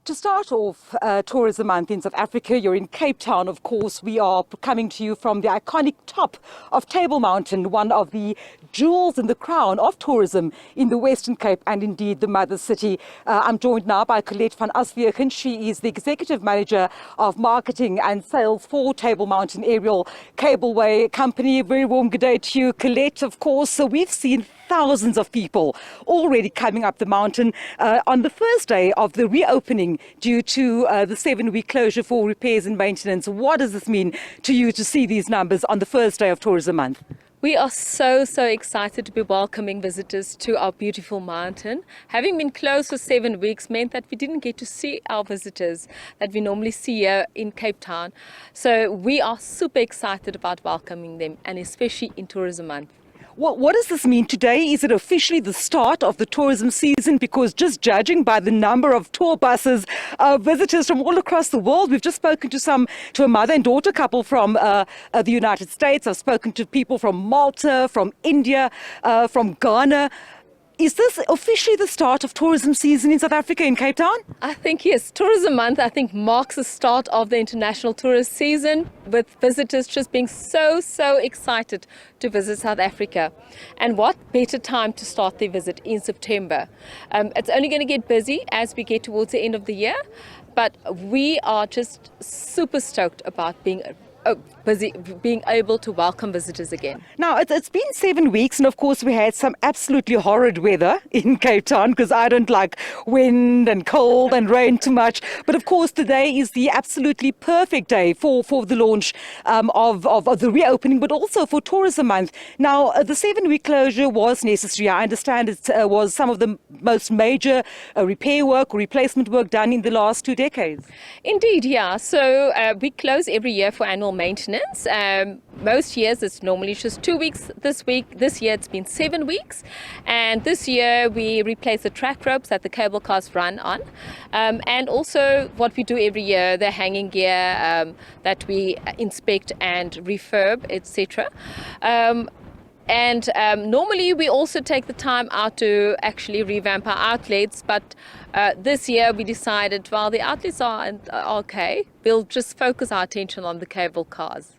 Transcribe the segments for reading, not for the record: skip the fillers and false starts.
To start off Tourism Month in South Africa, you're in Cape Town, of course. We are coming to you from the iconic top of Table Mountain, one of the jewels in the crown of tourism in the Western Cape and indeed the mother city. I'm joined now by Colette van Aswegen. She is the Executive Manager of Marketing and Sales for Table Mountain Aerial Cableway Company. A very warm good day to you, Colette, of course. So we've seen thousands of people already coming up the mountain on the first day of the reopening due to the 7-week closure for repairs and maintenance. What does this mean to you to see these numbers on the first day of Tourism Month? We are so excited to be welcoming visitors to our beautiful mountain. Having been closed for 7 weeks meant that we didn't get to see our visitors that we normally see here in Cape Town. So we are super excited about welcoming them, and especially in Tourism Month. What does this mean today? Is it officially the start of the tourism season? Because just judging by the number of tour buses, visitors from all across the world, we've just spoken to a mother and daughter couple from the United States. I've spoken to people from Malta, from India, from Ghana. Is this officially the start of tourism season in South Africa, in Cape Town? I think yes. Tourism Month, I think, marks the start of the international tourist season, with visitors just being so excited to visit South Africa. And what better time to start their visit in September? It's only going to get busy as we get towards the end of the year, but we are just super stoked about being able to welcome visitors again. Now, it's been 7 weeks, and of course we had some absolutely horrid weather in Cape Town, because I don't like wind and cold and rain too much. But of course today is the absolutely perfect day for the launch of the reopening, but also for Tourism Month. Now, the 7-week closure was necessary. I understand it was some of the most major repair work or replacement work done in the last 2 decades. Indeed, yeah. So we close every year for annual maintenance. Most years it's normally just 2 weeks. This year it's been 7 weeks, and this year we replace the track ropes that the cable cars run on, and also what we do every year, the hanging gear that we inspect and refurb, etc. Normally we also take the time out to actually revamp our outlets, but this year we decided, well, the outlets are okay, we'll just focus our attention on the cable cars.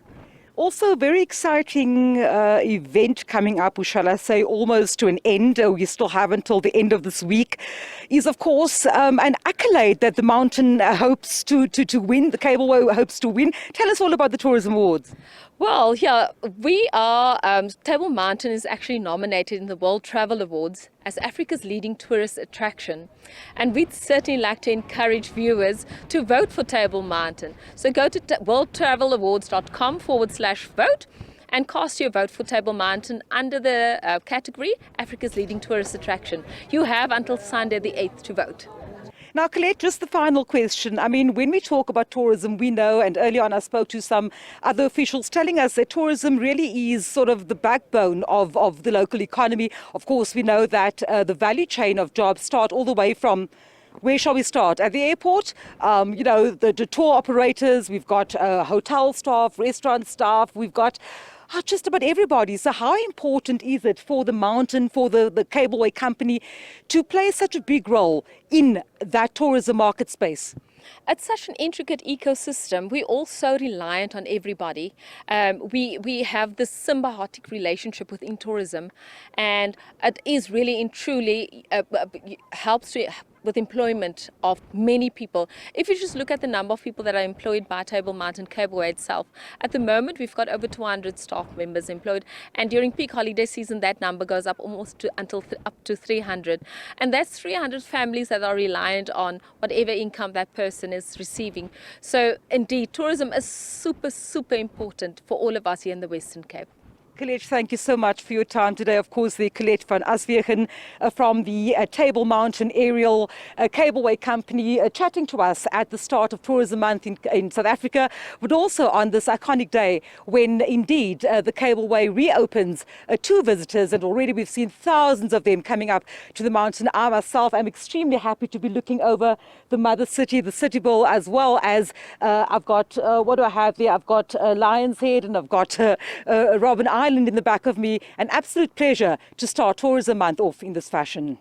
Also, a very exciting event coming up, or shall I say almost to an end, we still have until the end of this week, is of course an accolade that the mountain hopes to win, the Cableway hopes to win. Tell us all about the Tourism Awards. Well, yeah, we are, Table Mountain is actually nominated in the World Travel Awards as Africa's leading tourist attraction. And we'd certainly like to encourage viewers to vote for Table Mountain. So go to worldtravelawards.com/vote and cast your vote for Table Mountain under the category Africa's leading tourist attraction. You have until Sunday the 8th to vote. Now, Colette, just the final question. I mean, when we talk about tourism, we know, and earlier on I spoke to some other officials telling us that tourism really is sort of the backbone of the local economy. Of course, we know that the value chain of jobs start all the way from, where shall we start? At the airport, the tour operators, we've got hotel staff, restaurant staff, we've got just about everybody. So how important is it for the mountain, for the Cableway company to play such a big role in that tourism market space? It's such an intricate ecosystem. We're all so reliant on everybody. We have this symbiotic relationship within tourism, and it is really and truly helps with employment of many people. If you just look at the number of people that are employed by Table Mountain Cableway itself, at the moment we've got over 200 staff members employed, and during peak holiday season that number goes up almost up to 300, and that's 300 families that are reliant on whatever income that person is receiving. So indeed, tourism is super important for all of us here in the Western Cape. Colette, thank you so much for your time today. Of course, the Colette van Aswegen from the Table Mountain Aerial Cableway Company chatting to us at the start of Tourism Month in South Africa, but also on this iconic day when indeed the Cableway reopens to visitors, and already we've seen thousands of them coming up to the mountain. I myself am extremely happy to be looking over the mother city, the City Bowl, as well as I've got, what do I have there? I've got Lion's Head, and I've got Robben Island in the back of me. An absolute pleasure to start Tourism Month off in this fashion.